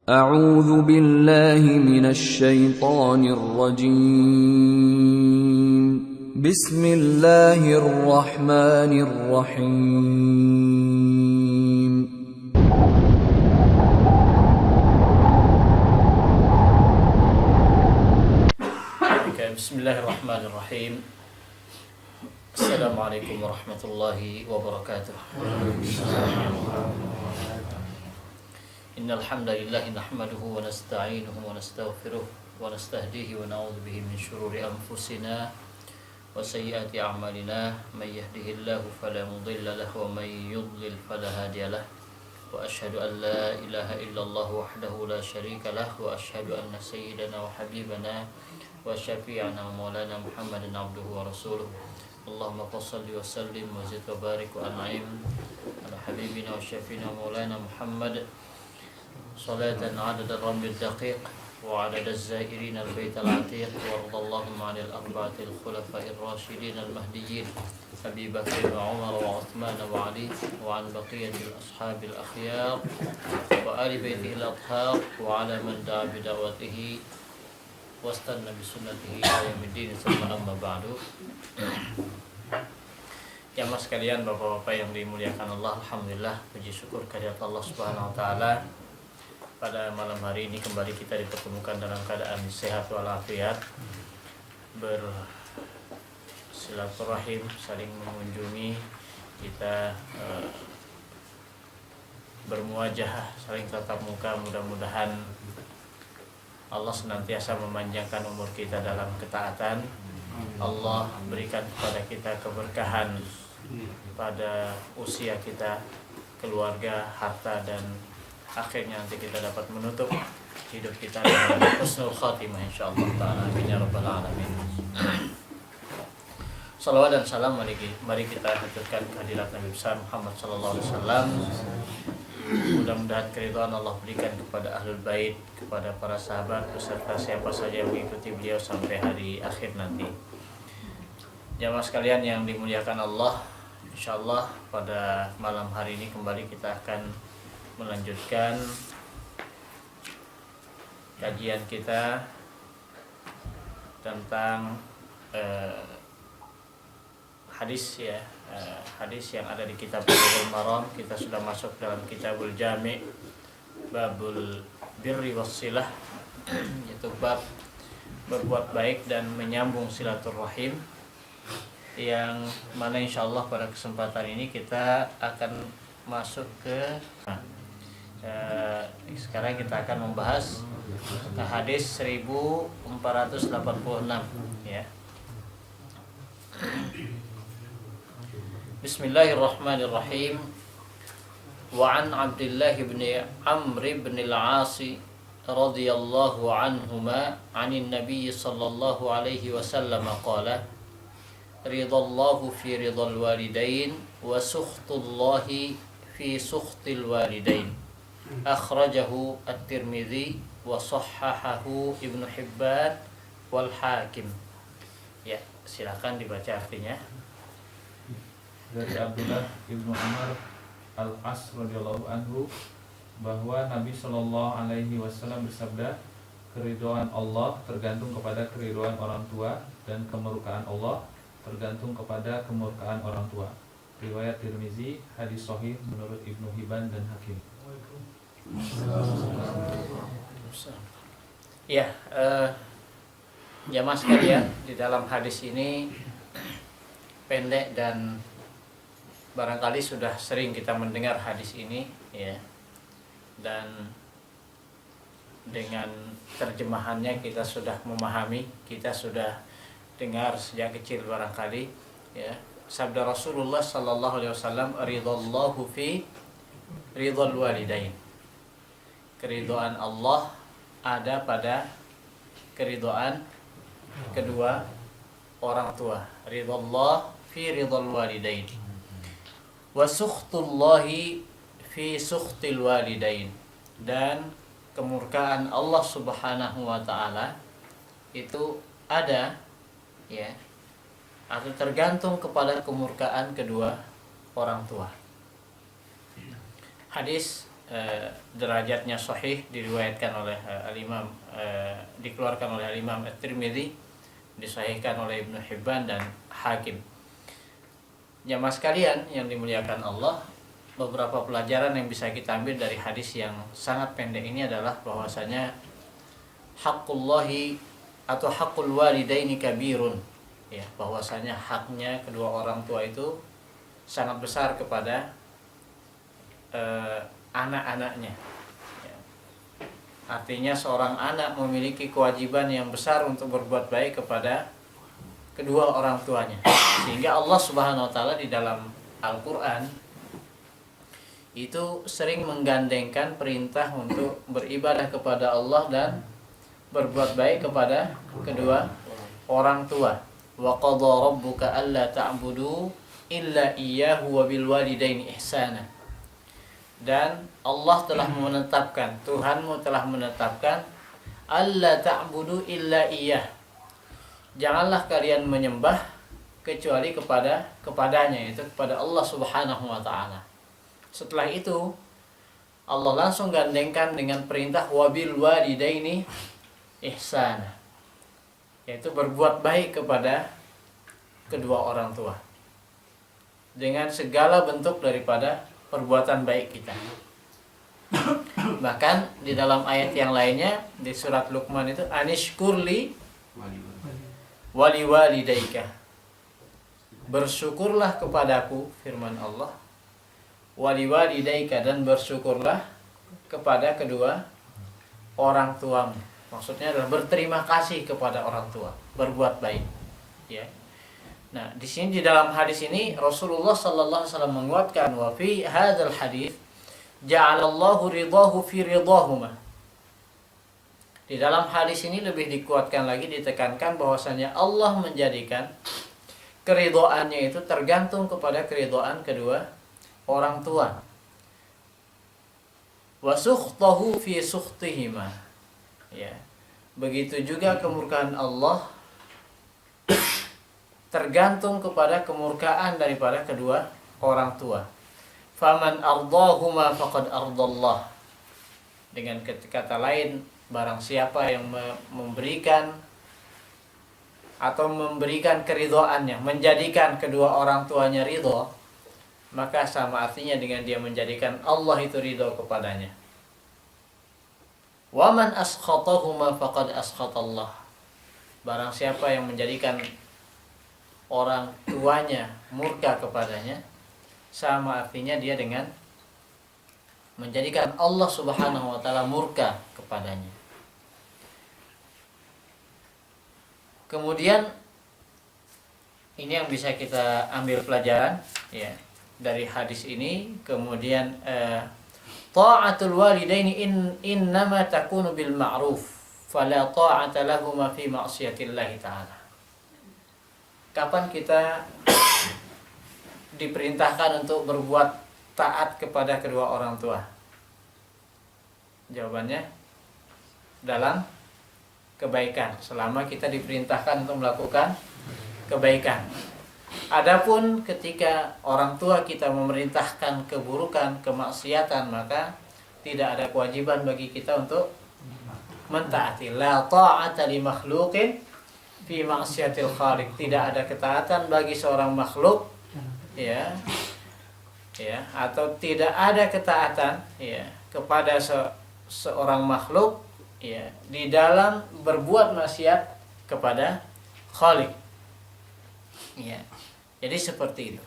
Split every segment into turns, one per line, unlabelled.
أعوذ بالله من الشيطان الرجيم بسم الله الرحمن الرحيم
Bismillahirrahmanirrahim. Assalamualaikum warahmatullahi wabarakatuh. Innal hamdalillah nahmaduhu wa nasta'inuhu wa nastaghfiruh wa nastahdihi wa na'udzu bihi min shururi anfusina wa sayyiati a'malina. May yahdihillahu fala mudilla lahu wa may yudlil fala hadiya lahu. Wa asyhadu an la ilaha illallah wahdahu la syarika lahu wa asyhadu anna sayyidana wa habibana wa syafi'ana wa maulana Muhammadin abduhu wa rasuluh. Allahumma salli wa sallim wa zid wa barik wa an'im ala habibina wa syafi'ina wa maulana Muhammad salatan 'adada ar-ramli ad-daqiq wa 'adada az-zairin al-bait al-'atiq wa radallahu 'anil arba'atil khulafa'ir rasyidin al-mahdiyyin Abi Bakr wa Umar wa Uthman wa Ali wa 'an baqiyatil ashabil akhyar wa ali baitihi al-athhar wa 'ala man da'a bi da'watihi wastanna bi sunnatihi ila yaumiddin. Tsumma amma ba'du. Jamaah sekalian, bapak-bapak yang dimuliakan Allah, alhamdulillah, puji syukur kehadirat Allah Subhanahu wa taala. Pada malam hari ini kembali kita dipertemukan dalam keadaan sehat walafiat, bersilaturahim, saling mengunjungi, kita bermuajahah, saling tatap muka. Mudah-mudahan Allah senantiasa memanjangkan umur kita dalam ketaatan. Allah berikan kepada kita keberkahan pada usia kita, keluarga, harta, dan akhirnya nanti kita dapat menutup hidup kita dengan husnul khatimah insyaallah ta'ala. Amin ya rabbal alamin. Salawat dan salam mari kita haturkan kehadirat Nabi besar Muhammad sallallahu alaihi wasallam. Mudah-mudahan keridhaan Allah berikan kepada ahlul bait, kepada para sahabat, beserta siapa saja yang mengikuti beliau sampai hari akhir nanti. Jamaah sekalian yang dimuliakan Allah, insyaallah pada malam hari ini kembali kita akan melanjutkan kajian kita tentang hadis ya, hadis yang ada di kitab Bulughul Maram. Kita sudah masuk dalam kitabul Jami', babul birri wassilah, yaitu bab berbuat baik dan menyambung silaturahim, yang mana insyaallah pada kesempatan ini kita akan masuk ke sekarang kita akan membahas hadis 1486 ya. Bismillahirrahmanirrahim. Wa an Abdullah bin Amr bin al-As radhiyallahu anhuma 'anil Nabiy sallallahu alaihi wasallam qala ridallahu fi ridal walidain wa sukhtullahi fi sukhtil walidain. Akhrajahu at-Tirmidzi wa sahhahahu Ibnu Hibban wal Hakim. Ya, silakan dibaca artinya.
Dari Abdullah ibnu Amr al-As radhiyallahu anhu bahwa Nabi Shallallahu alaihi wasallam bersabda, keridhaan Allah tergantung kepada keridhaan orang tua dan kemurkaan Allah tergantung kepada kemurkaan orang tua. Riwayat Tirmizi, hadis sahih menurut Ibnu Hibban dan Hakim.
Ya, jamaah sekalian, di dalam hadis ini pendek dan barangkali sudah sering kita mendengar hadis ini ya, dan dengan terjemahannya kita sudah memahami, kita sudah dengar sejak kecil barangkali ya. Sabda Rasulullah sallallahu alaihi wasallam, ridallahu fi ridal walidain. Keridhaan Allah ada pada keridhaan kedua orang tua. Ridallah fi ridal walidain wa sukhtullahi fi sukhtil walidain. Dan kemurkaan Allah Subhanahu wa taala itu ada ya, atau tergantung kepada kemurkaan kedua orang tua. Hadis derajatnya sahih, diriwayatkan oleh al-Imam dikeluarkan oleh al-Imam At-Tirmidzi, disahihkan oleh Ibnu Hibban dan Hakim. Jamaah sekalian yang dimuliakan Allah, beberapa pelajaran yang bisa kita ambil dari hadis yang sangat pendek ini adalah bahwasanya haqqullahi atau haqqul walidaini kabirun, ya, bahwasanya haknya kedua orang tua itu sangat besar kepada anak-anaknya, ya. Artinya seorang anak memiliki kewajiban yang besar untuk berbuat baik kepada kedua orang tuanya, sehingga Allah Subhanahu wa taala di dalam Al-Qur'an itu sering menggandengkan perintah untuk beribadah kepada Allah dan berbuat baik kepada kedua orang tua. Wa qadha rabbuka alla ta'budu illa iyyahu wa bil walidaini ihsana. Dan Allah telah menetapkan, Tuhanmu telah menetapkan, alla ta'budu illa iyyah, janganlah kalian menyembah kecuali kepadanya, yaitu kepada Allah Subhanahu wa taala. Setelah itu Allah langsung gandengkan dengan perintah wabil walidaini ihsana, yaitu berbuat baik kepada kedua orang tua dengan segala bentuk daripada perbuatan baik kita. Bahkan di dalam ayat yang lainnya di surat Luqman itu anishkurli wali walidaika, bersyukurlah kepadaku, firman Allah, wali walidaika, dan bersyukurlah kepada kedua orang tuamu. Maksudnya adalah berterima kasih kepada orang tua, berbuat baik, ya. Nah, di sini di dalam hadis ini Rasulullah sallallahu alaihi wasallam menguatkan wa fi hadzal hadis ja'alallahu ridahu fi ridahuma. Di dalam hadis ini lebih dikuatkan lagi, ditekankan bahwasanya Allah menjadikan keridhaannya itu tergantung kepada keridhaan kedua orang tua. Wa sukhtahu fi sukhtihima. Ya. Begitu juga kemurkaan Allah tergantung kepada kemurkaan daripada kedua orang tua. Faman ardahuma faqad ardallah. Dengan kata lain, barang siapa yang memberikan atau memberikan keridhaannya, menjadikan kedua orang tuanya ridho, maka sama artinya dengan dia menjadikan Allah itu ridho kepadanya. Wa man askhatahuma faqad askhatallah. Barang siapa yang menjadikan orang tuanya murka kepadanya, sama artinya dia dengan menjadikan Allah Subhanahu wa taala murka kepadanya. Kemudian ini yang bisa kita ambil pelajaran, ya, dari hadis ini. Kemudian ta'atul walidaini innama takunu bil ma'ruf fala ta'ata lahuma fi ma'siyatillah ta'ala. Kapan kita diperintahkan untuk berbuat taat kepada kedua orang tua? Jawabannya dalam kebaikan, selama kita diperintahkan untuk melakukan kebaikan. Adapun ketika orang tua kita memerintahkan keburukan, kemaksiatan, maka tidak ada kewajiban bagi kita untuk mentaati. La ta'ata li makhluqin fi maksiatil khaliq. Tidak ada ketaatan bagi seorang makhluk, ya, atau tidak ada ketaatan, ya, kepada seorang makhluk, ya, di dalam berbuat maksiat kepada Khaliq, ya. Jadi seperti itu.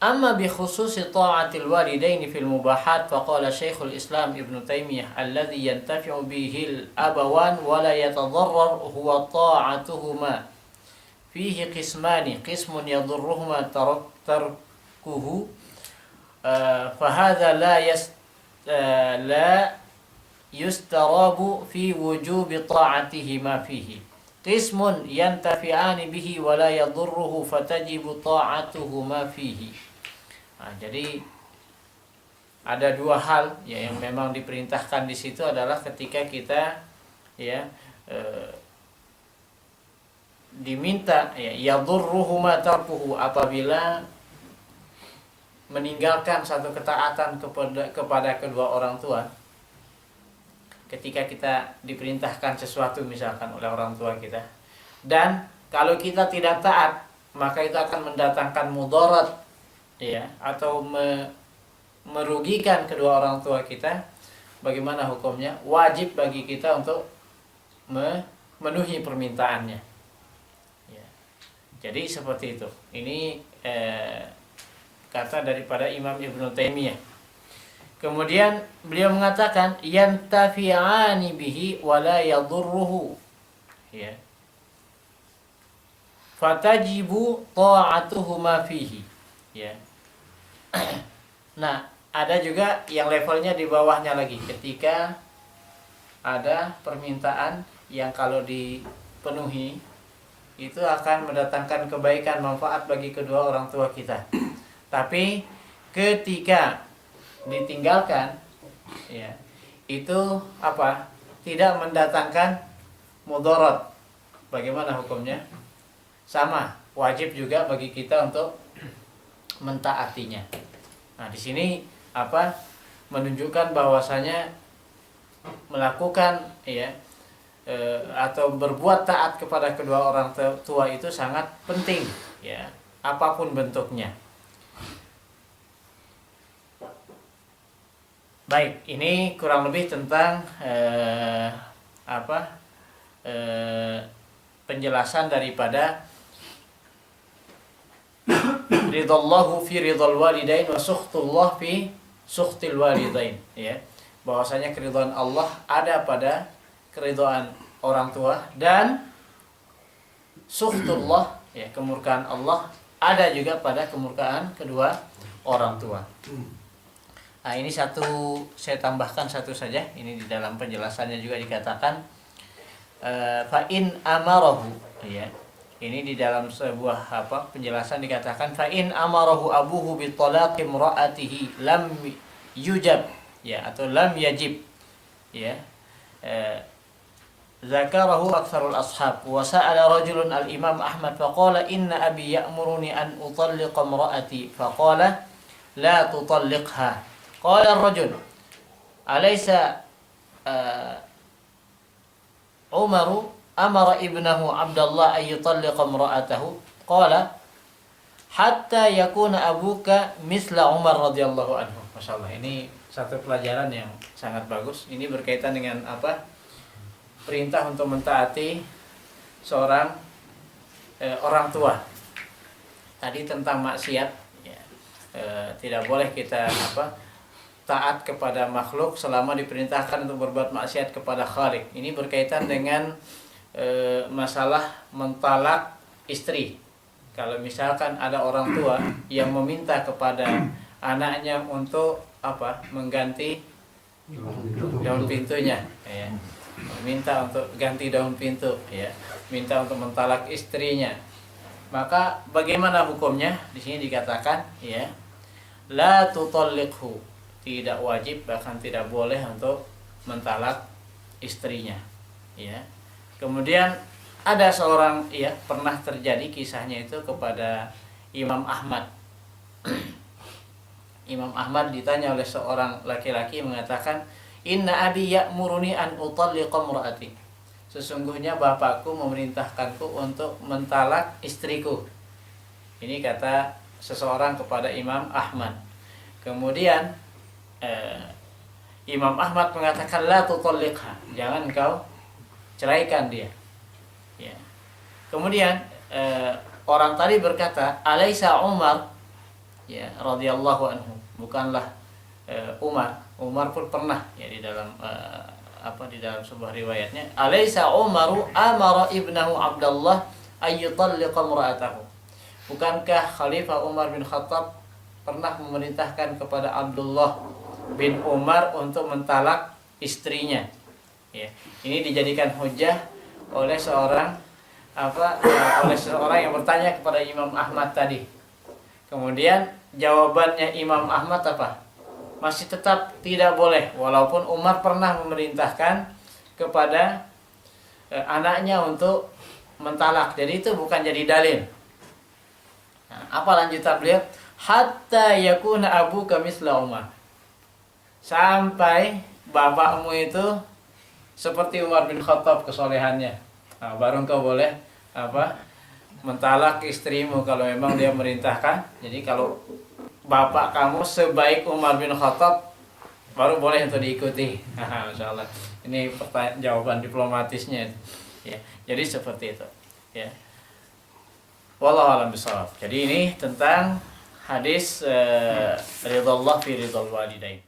Amma bi khususi ta'atil walidaini fil mubahat faqala Syekhul Islam Ibnu Taimiyah alladhi yantafi'u bihi al-abawan wa la yatadarrar huwa ta'atuhuma fihi qismani qismun yadurruhuma tarkuhu fa hadha la yustarabu fi wujubi ta'atihima fihi qismun yantafi'ani bihi wa la yadurruhu fatajibu ta'atuhuma fihi. Nah, jadi ada dua hal, ya, yang memang diperintahkan di situ adalah ketika kita, ya, diminta, ya, yadurruhuma tarkuhu, apabila meninggalkan satu ketaatan kepada kedua orang tua, ketika kita diperintahkan sesuatu misalkan oleh orang tua kita, dan kalau kita tidak taat, maka itu akan mendatangkan mudarat, ya, atau merugikan kedua orang tua kita. Bagaimana hukumnya? Wajib bagi kita untuk memenuhi permintaannya. Ya. Jadi seperti itu. Ini kata daripada Imam Ibnu Taimiyah. Kemudian beliau mengatakan yantafi'ani bihi wala yadurruhu. Ya. Fatajibu ta'atuhuma fihi. Ya. Nah, ada juga yang levelnya di bawahnya lagi, ketika ada permintaan yang kalau dipenuhi itu akan mendatangkan kebaikan, manfaat bagi kedua orang tua kita. Tapi ketika ditinggalkan, ya, itu apa? Tidak mendatangkan mudarat. Bagaimana hukumnya? Sama, wajib juga bagi kita untuk mentaatinya. Nah, di sini apa? Menunjukkan bahwasanya melakukan, ya, atau berbuat taat kepada kedua orang tua itu sangat penting, ya, apapun bentuknya. Baik, ini kurang lebih tentang penjelasan daripada ridallahu fi ridal walidain wa sukhtullah fi sukhtil walidain, ya. Bahwasanya keridhaan Allah ada pada keridhaan orang tua, dan sukhtullah, ya, kemurkaan Allah ada juga pada kemurkaan kedua orang tua. Nah, ini satu saya tambahkan satu saja. Ini di dalam penjelasannya juga dikatakan fa in amarahu, ya. Ini di dalam sebuah penjelasan dikatakan fa in amarahu abuhu bi talaqi imraatihi lam yujab, ya, atau lam yajib, ya. Zakarahu aktsarul ashab wa sa'ala rajulun al-imam Ahmad faqala inna abi ya'muruni an utalliqa imraati faqala la tutalliqha. Qala ar-rajul alaysa Umaru amara ibnahu Abdullah ay yutalliqa imra'atahu? Qala hatta yakuna abuka misla Umar radhiyallahu anhu. Masyaallah, ini satu pelajaran yang sangat bagus. Ini berkaitan dengan perintah untuk mentaati seorang orang tua. Tadi tentang maksiat, ya. Tidak boleh kita taat kepada makhluk selama diperintahkan untuk berbuat maksiat kepada Khalik. Ini berkaitan dengan masalah mentalak istri. Kalau misalkan ada orang tua yang meminta kepada anaknya untuk mengganti daun pintunya, ya. Minta untuk ganti daun pintu, ya. Minta untuk mentalak istrinya. Maka bagaimana hukumnya? Di sini dikatakan, ya, la tutalliqhu, tidak wajib bahkan tidak boleh untuk mentalak istrinya, ya. Kemudian ada seorang, ya, pernah terjadi kisahnya itu kepada Imam Ahmad. Imam Ahmad ditanya oleh seorang laki-laki mengatakan, inna abi ya'muruni an utalliqa imraati. Sesungguhnya bapakku memerintahkanku untuk mentalak istriku. Ini kata seseorang kepada Imam Ahmad. Kemudian Imam Ahmad mengatakan la tutalliqha, jangan kau ceraikan dia, ya. Kemudian orang tadi berkata alaisa Umar, ya, radhiyallahu anhu, bukanlah Umar pun pernah, ya, di dalam di dalam sebuah riwayatnya alaisa Umaru amara ibnahu Abdullah ay yutalliqa imra'atahu. Bukankah Khalifah Umar bin Khattab pernah memerintahkan kepada Abdullah bin Umar untuk mentalak istrinya, ya. Ini dijadikan hujah oleh seorang yang bertanya kepada Imam Ahmad tadi. Kemudian jawabannya Imam Ahmad apa? Masih tetap tidak boleh, walaupun Umar pernah memerintahkan kepada anaknya untuk mentalak. Jadi itu bukan jadi dalil. Nah, apa lanjutan beliau? hatta yakuna abuka misla Umar. Sampai bapakmu itu seperti Umar bin Khattab kesolehannya. Nah, baru engkau boleh mentalak istrimu kalau memang dia merintahkan. Jadi kalau bapak kamu sebaik Umar bin Khattab, baru boleh untuk diikuti. Masya Allah. Ini jawaban diplomatisnya. Ya, jadi seperti itu. Ya. Wallahu a'lam bishawab. Jadi ini tentang hadis ridallah fi ridal walidain.